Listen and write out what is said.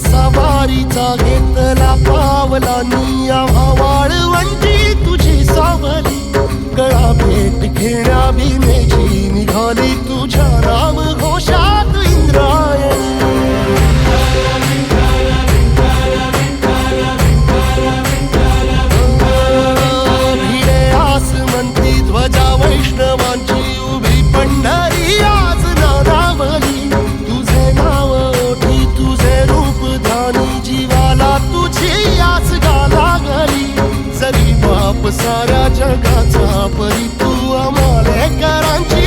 असा वारीचा घेतला पावलांनी आम्हा वाळवंटी तुझी सावली गळा भेट घेण्या भीमेची निघाली तुझ्या नाम घोषात इंद्रायणी भिडे आसमंती ध्वजा वैष्णवांची उभी पंढरी आज नादावली तुझे नाव ओठी तुझे रूप ध्यानी जीवाला तुझी आस लागली जरी बाप साऱ्या जगाचा परी तू आम्हाले करांची